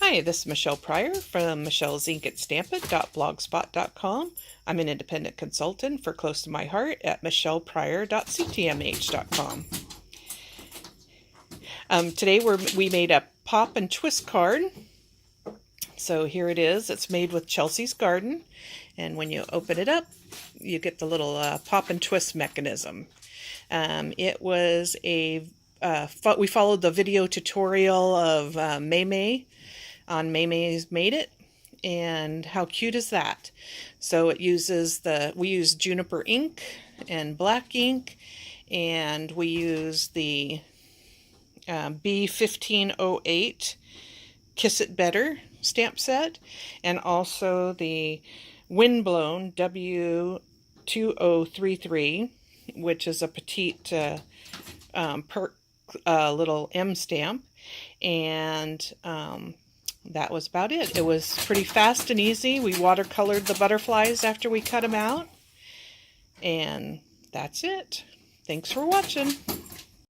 Hi, this is Michelle Pryor from Michelle's Ink at Stampit.blogspot.com. I'm an independent consultant for Close to My Heart at michellepryor.ctmh.com. Today we made a pop and twist card. So here it is. It's made with Chelsea's Garden. And when you open it up, you get the little pop and twist mechanism. It was we followed the video tutorial of Maymay on Maymay's Made It, and how cute is that? So it uses we use Juniper Ink and black ink, and we use the B1508 Kiss It Better stamp set, and also the Windblown W2033, which is a petite little M stamp, and that was about it. It was pretty fast and easy. We watercolored the butterflies after we cut them out, and that's it. Thanks for watching.